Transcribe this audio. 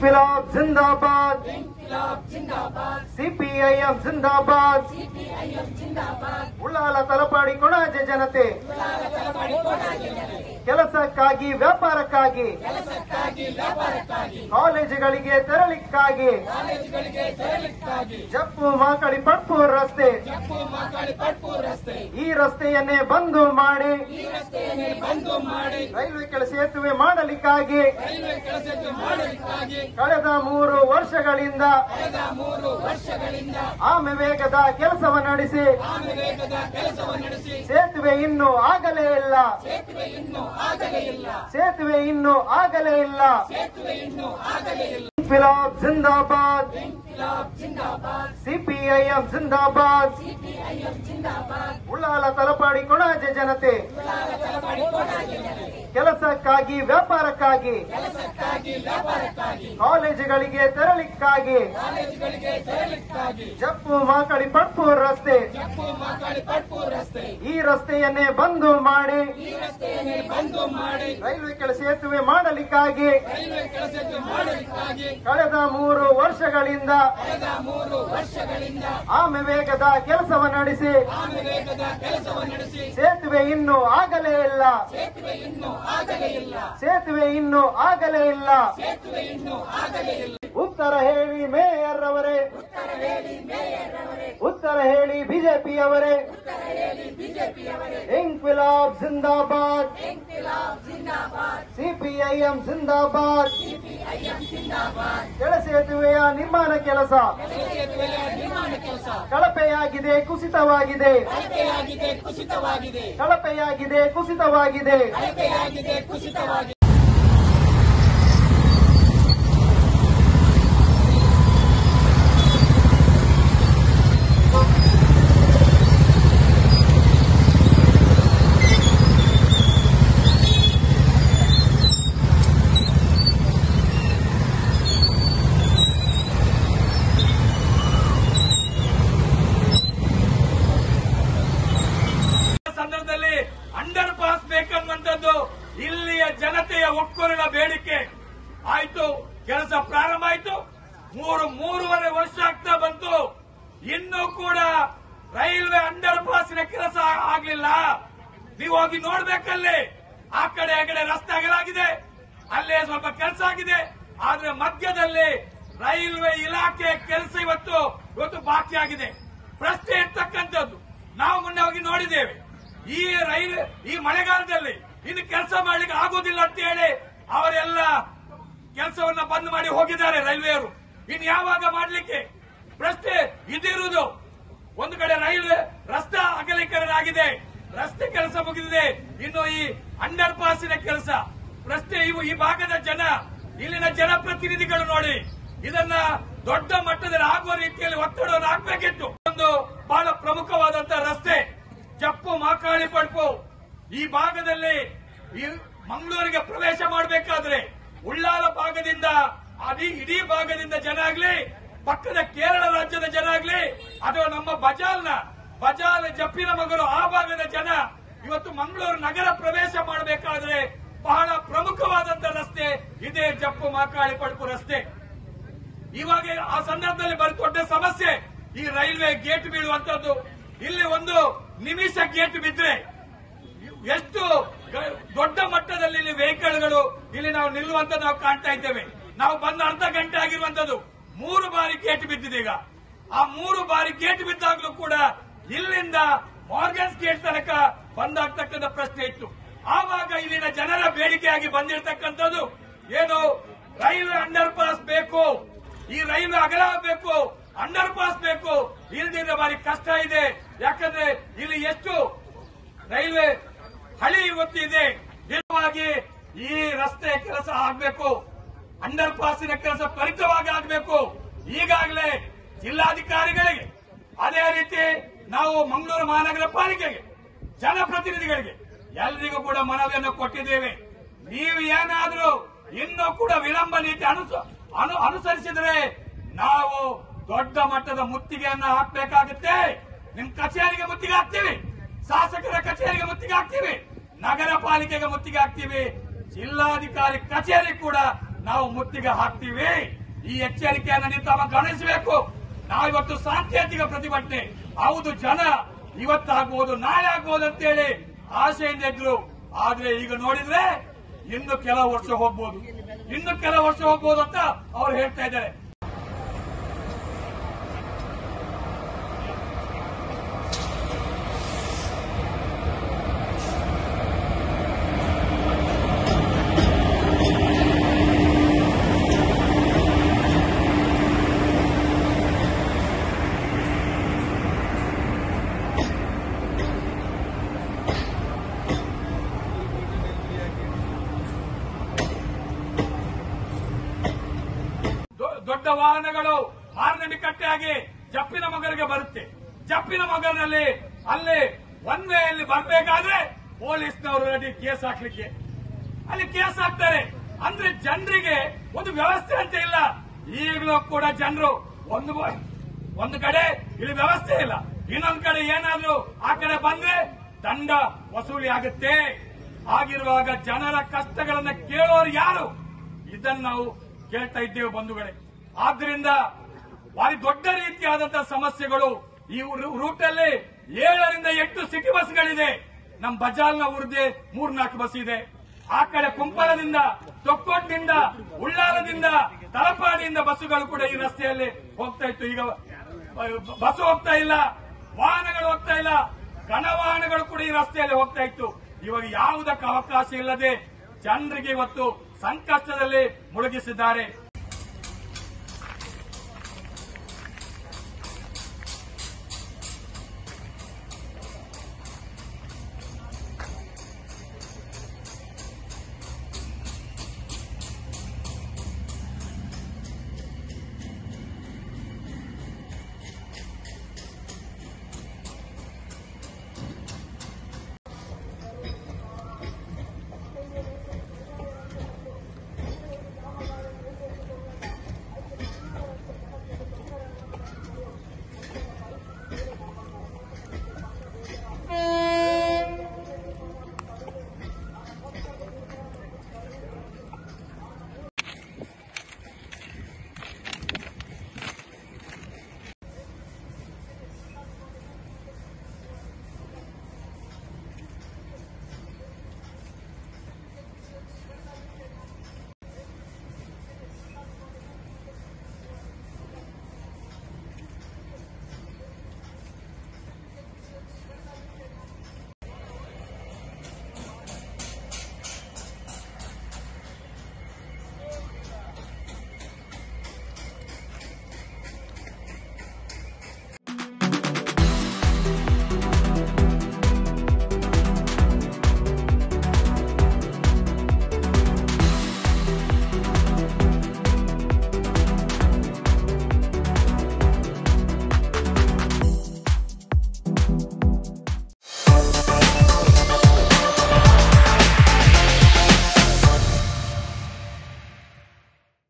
इंकलाब जिंदाबाद, ಸಿಪಿಐಎಂ ಜಿಂದಾಬಾದ್, ಉಳ್ಳಾಲ ತಲಪಾಡಿ ಕೊಣಾಜೆ ಜನತೆ ಕೆಲಸಕ್ಕಾಗಿ ವ್ಯಾಪಾರಕ್ಕಾಗಿ ಕಾಲೇಜುಗಳಿಗೆ ತೆರಳಿಕ್ಕಾಗಿ ಜಪ್ಪು ಮಾಕಳಿ ಪಟ್ಪೂರ್ ರಸ್ತೆ ಈ ರಸ್ತೆಯನ್ನೇ ಬಂದು ಮಾಡಿ ರೈಲ್ವೆ ಕೆಳ ಸೇತುವೆ ಮಾಡಲಿಕ್ಕಾಗಿ ಕಳೆದ 3 ವರ್ಷಗಳಿಂದ ಆಮೆ ವೇಗದ ಕೆಲಸವನ್ನು ನಡೆಸಿ ಸೇತುವೆ ಇನ್ನೂ ಆಗಲೇ ಇಲ್ಲ, ಸೇತುವೆ ಇನ್ನೂ ಆಗಲೇ ಇಲ್ಲ. इंकलाब जिंदाबाद, ಸಿಪಿಐಎಂ ಜಿಂದಾಬಾದ್, ಉಳ್ಳಾಲ ತಲಪಾಡಿ ಕೊಣಾಜೆ ಜನತೆ ಕೆಲಸಕ್ಕಾಗಿ ವ್ಯಾಪಾರಕ್ಕಾಗಿ ಕಾಲೇಜುಗಳಿಗೆ ತೆರಳಿಕ್ಕಾಗಿ ಜಪ್ಪು ಮಾಕಳಿ ಪಟ್ಪೂರ್ ರಸ್ತೆ ಈ ರಸ್ತೆಯನ್ನೇ ಬಂದು ಮಾಡಿ ರೈಲ್ವೆ ಕೆಳ ಸೇತುವೆ ಮಾಡಲಿಕ್ಕಾಗಿ ಕಳೆದ 3 ವರ್ಷಗಳಿಂದ ಆಮೆ ವೇಗದ ಕೆಲಸವನ್ನು ನಡೆಸಿ ಸೇತುವೆ ಇನ್ನೂ ಆಗಲೇ ಇಲ್ಲ, ಸೇತುವೆ ಇನ್ನೂ ಆಗಲೇ ಇಲ್ಲ. ಉತ್ತರ ಹೇಳಿ ಮೇಯರ್ ಅವರೇ, ಉತ್ತರ ಹೇಳಿ ಬಿಜೆಪಿಯವರೇ. ಇಂಕ್ವಿಲಾಬ್ ಜಿಂದಾಬಾದ್, ಸಿಪಿಐಎಂ ಜಿಂದಾಬಾದ್. ಕೆಳ ಸೇತುವೆಯ ನಿರ್ಮಾಣ ಕೆಲಸ ಕಳಪೆಯಾಗಿದೆ, ಕುಸಿತವಾಗಿದೆ, ಕಳಪೆಯಾಗಿದೆ, ಕುಸಿತವಾಗಿದೆ. ಅಂಡರ್ ಪಾಸ್ ಬೇಕನ್ನುವಂಥದ್ದು ಇಲ್ಲಿಯ ಜನತೆಯ ಒಕ್ಕೊರಲ ಬೇಡಿಕೆ ಆಯ್ತು. ಕೆಲಸ ಪ್ರಾರಂಭ ಆಯ್ತು, 3.5 ವರ್ಷ ಆಗ್ತಾ ಬಂತು, ಇನ್ನೂ ಕೂಡ ರೈಲ್ವೆ ಅಂಡರ್ ಪಾಸಿನ ಕೆಲಸ ಆಗ್ಲಿಲ್ಲ. ನೀವು ಹೋಗಿ ನೋಡ್ಬೇಕಲ್ಲಿ, ಆ ಕಡೆ ರಸ್ತೆ ಅಗಲಾಗಿದೆ, ಅಲ್ಲೇ ಸ್ವಲ್ಪ ಕೆಲಸ ಆಗಿದೆ, ಆದ್ರೆ ಮಧ್ಯದಲ್ಲಿ ರೈಲ್ವೆ ಇಲಾಖೆ ಕೆಲಸ ಇವತ್ತು ಬಾಕಿ ಆಗಿದೆ. ಪ್ರಶ್ನೆ ಇರ್ತಕ್ಕಂಥದ್ದು, ನಾವು ಮೊನ್ನೆ ಹೋಗಿ ನೋಡಿದ್ದೇವೆ, ಈ ಮಳೆಗಾಲದಲ್ಲಿ ಇನ್ನು ಕೆಲಸ ಮಾಡ್ಲಿಕ್ಕೆ ಆಗೋದಿಲ್ಲ ಅಂತ ಹೇಳಿ ಅವರೆಲ್ಲ ಕೆಲಸವನ್ನ ಬಂದ್ ಮಾಡಿ ಹೋಗಿದ್ದಾರೆ ರೈಲ್ವೆಯವರು. ಇನ್ನು ಯಾವಾಗ ಮಾಡ್ಲಿಕ್ಕೆ? ಪ್ರಶ್ನೆ ಇದಿರುವುದು. ಒಂದು ಕಡೆ ರೈಲ್ವೆ ರಸ್ತೆ ಅಗಲೀಕರಣ ಆಗಿದೆ, ರಸ್ತೆ ಕೆಲಸ ಮುಗಿದಿದೆ, ಇನ್ನು ಈ ಅಂಡರ್ ಪಾಸಿನ ಕೆಲಸ. ಪ್ರಶ್ನೆ ಈ ಭಾಗದ ಜನ, ಇಲ್ಲಿನ ಜನಪ್ರತಿನಿಧಿಗಳು ನೋಡಿ ಇದನ್ನ ದೊಡ್ಡ ಮಟ್ಟದಲ್ಲಿ ಆಗುವ ರೀತಿಯಲ್ಲಿ ಒತ್ತಡವನ್ನು ಹಾಕಬೇಕಿತ್ತು. ಒಂದು ಬಹಳ ಪ್ರಮುಖವಾದಂತಹ ರಸ್ತೆ ಜಪ್ಪು ಮಾಕಾಳಿ ಪಡ್ಪು ಈ ಭಾಗದಲ್ಲಿ ಮಂಗಳೂರಿಗೆ ಪ್ರವೇಶ ಮಾಡಬೇಕಾದ್ರೆ ಉಳ್ಳಾಲ ಭಾಗದಿಂದ ಇಡೀ ಭಾಗದಿಂದ ಜನ ಆಗ್ಲಿ, ಪಕ್ಕದ ಕೇರಳ ರಾಜ್ಯದ ಜನ ಆಗ್ಲಿ, ಅಥವಾ ನಮ್ಮ ಬಜಾಲ್ ಜಪ್ಪಿನ ಮಗಳು ಆ ಭಾಗದ ಜನ ಇವತ್ತು ಮಂಗಳೂರು ನಗರ ಪ್ರವೇಶ ಮಾಡಬೇಕಾದ್ರೆ ಬಹಳ ಪ್ರಮುಖವಾದಂತಹ ರಸ್ತೆ ಇದೇ ಜಪ್ಪು ಮಾಕಾಳಿ ಪಡ್ಪು ರಸ್ತೆ. ಇವಾಗ ಆ ಸಂದರ್ಭದಲ್ಲಿ ಬರೀ ದೊಡ್ಡ ಸಮಸ್ಯೆ ಈ ರೈಲ್ವೆ ಗೇಟ್ ಬೀಳುವಂತದ್ದು. ಇಲ್ಲಿ ಒಂದು ನಿಮಿಷ ಗೇಟ್ ಬಿದ್ರೆ ಎಷ್ಟು ದೊಡ್ಡ ಮಟ್ಟದಲ್ಲಿ ಇಲ್ಲಿ ವೆಹಿಕಲ್ಗಳು ಇಲ್ಲಿ ನಾವು ನಿಲ್ಲುವಂತದ್ದು ನಾವು ಕಾಣ್ತಾ ಇದ್ದೇವೆ. ನಾವು ಬಂದ ಅರ್ಧ ಗಂಟೆ ಆಗಿರುವಂತದ್ದು 3 ಬಾರಿ ಗೇಟ್ ಬಿದ್ದಿದೆ. ಈಗ ಆ 3 ಬಾರಿ ಗೇಟ್ ಬಿದ್ದಾಗಲೂ ಕೂಡ ಇಲ್ಲಿಂದ ಮಾರ್ಗನ್ಸ್ ಗೇಟ್ ತನಕ ಬಂದಾಗ್ತಕ್ಕಂಥ ಪ್ರಶ್ನೆ ಇತ್ತು. ಆವಾಗ ಇಲ್ಲಿನ ಜನರ ಬೇಡಿಕೆಯಾಗಿ ಬಂದಿರತಕ್ಕಂಥದ್ದು ಏನು, ರೈಲ್ವೆ ಅಂಡರ್ ಪಾಸ್ ಬೇಕು, ಈ ರೈಲ್ವೆ ಅಗಲ ಬೇಕು, ಅಂಡರ್ ಪಾಸ್ ಬೇಕು, ಇಲ್ಲದಿದ್ರೆ ಬಾರಿ ಕಷ್ಟ ಇದೆ. ಯಾಕಂದ್ರೆ ಇಲ್ಲಿ ಎಷ್ಟು ರೈಲ್ವೆ ಹಳಿ ಇವತ್ತಿದೆ. ನಿಜವಾಗಿ ಈ ರಸ್ತೆ ಕೆಲಸ ಆಗಬೇಕು, ಅಂಡರ್ ಪಾಸಿನ ಕೆಲಸ ತ್ವರಿತವಾಗಿ ಆಗಬೇಕು. ಈಗಾಗಲೇ ಜಿಲ್ಲಾಧಿಕಾರಿಗಳಿಗೆ, ಅದೇ ರೀತಿ ನಾವು ಮಂಗಳೂರು ಮಹಾನಗರ ಪಾಲಿಕೆಗೆ, ಜನಪ್ರತಿನಿಧಿಗಳಿಗೆ ಎಲ್ಲರಿಗೂ ಕೂಡ ಮನವಿಯನ್ನು ಕೊಟ್ಟಿದ್ದೇವೆ. ನೀವು ಏನಾದರೂ ಇನ್ನೂ ಕೂಡ ವಿಳಂಬ ನೀತಿ ಅನುಸರಿಸಿದರೆ ನಾವು ದೊಡ್ಡ ಮಟ್ಟದ ಮುತ್ತಿಗೆಯನ್ನು ಹಾಕಬೇಕಾಗುತ್ತೆ. ನಿಮ್ ಕಚೇರಿಗೆ ಮುತ್ತಿಗೆ ಹಾಕ್ತೀವಿ, ಶಾಸಕರ ಕಚೇರಿಗೆ ಮುತ್ತಿಗೆ ಹಾಕ್ತೀವಿ, ನಗರ ಪಾಲಿಕೆಗೆ ಮುತ್ತಿಗೆ ಹಾಕ್ತೀವಿ, ಜಿಲ್ಲಾಧಿಕಾರಿ ಕಚೇರಿ ಕೂಡ ನಾವು ಮುತ್ತಿಗೆ ಹಾಕ್ತೀವಿ. ಈ ಎಚ್ಚರಿಕೆಯನ್ನು ನೀವು ತಾವು ಗಮನಿಸಬೇಕು. ನಾವಿವತ್ತು ಸಾಂಕೇತಿಕ ಪ್ರತಿಭಟನೆ, ಹೌದು ಜನ ಇವತ್ತಾಗ್ಬೋದು ನಾಳೆ ಆಗ್ಬೋದು ಅಂತೇಳಿ ಆಶೆಯಿಂದ ಇದ್ರು. ಆದ್ರೆ ಈಗ ನೋಡಿದ್ರೆ ಇನ್ನು ಕೆಲವು ವರ್ಷ ಹೋಗ್ಬೋದು ಅಂತ ಅವ್ರು ಹೇಳ್ತಾ ಇದ್ದಾರೆ. ದೊಡ್ಡ ವಾಹನಗಳು ಮಾರ್ನಮಿಕಟ್ಟೆಯಾಗಿ ಜಪ್ಪಿನ ಮಗರಿಗೆ ಬರುತ್ತೆ. ಜಪ್ಪಿನ ಮಗನಲ್ಲಿ ಅಲ್ಲಿ ಒನ್ ವೇ ಅಲ್ಲಿ ಬರಬೇಕಾದ್ರೆ ಪೊಲೀಸ್ನವರು ರೆಡಿ ಕೇಸ್ ಹಾಕ್ಲಿಕ್ಕೆ ಅಲ್ಲಿ ಕೇಸ್ ಹಾಕ್ತಾರೆ. ಅಂದ್ರೆ ಜನರಿಗೆ ಒಂದು ವ್ಯವಸ್ಥೆ ಅಂತ ಇಲ್ಲ. ಈಗಲೂ ಕೂಡ ಜನರು ಒಂದು ಕಡೆ ಇಲ್ಲಿ ವ್ಯವಸ್ಥೆ ಇಲ್ಲ, ಇನ್ನೊಂದು ಕಡೆ ಏನಾದ್ರೂ ಆ ಕಡೆ ಬಂದ್ರೆ ದಂಡ ವಸೂಲಿ ಆಗುತ್ತೆ. ಆಗಿರುವಾಗ ಜನರ ಕಷ್ಟಗಳನ್ನ ಕೇಳೋರು ಯಾರು? ಇದನ್ನು ನಾವು ಕೇಳ್ತಾ ಇದ್ದೇವೆ ಬಂಧುಗಳೇ. ಆದ್ರಿಂದ ಭಾರಿ ದೊಡ್ಡ ರೀತಿಯಾದಂತಹ ಸಮಸ್ಯೆಗಳು ಈ ರೂಟ್ ಅಲ್ಲಿ 7ರಿಂದ 8 ಸಿಟಿ ಬಸ್ಗಳಿದೆ. ನಮ್ಮ ಬಜಾಲ್ನ ಊರ್ದೆ 3-4 ಬಸ್ ಇದೆ. ಆ ಕಡೆ ಕುಂಪಲದಿಂದ, ತೊಕ್ಕೋಟ್ನಿಂದ, ಉಳ್ಳಾಲದಿಂದ, ತಲಪಾಡಿಯಿಂದ ಬಸ್ಸುಗಳು ಕೂಡ ಈ ರಸ್ತೆಯಲ್ಲಿ ಹೋಗ್ತಾ ಇತ್ತು. ಈಗ ಬಸ್ ಹೋಗ್ತಾ ಇಲ್ಲ, ವಾಹನಗಳು ಹೋಗ್ತಾ ಇಲ್ಲ, ಘನವಾಹನಗಳು ಕೂಡ ಈ ರಸ್ತೆಯಲ್ಲಿ ಹೋಗ್ತಾ ಇತ್ತು. ಇವಾಗ ಯಾವುದಕ್ಕೆ ಅವಕಾಶ ಇಲ್ಲದೆ ಜನರಿಗೆ ಇವತ್ತು ಸಂಕಷ್ಟದಲ್ಲಿ ಮುಳುಗಿಸಿದ್ದಾರೆ.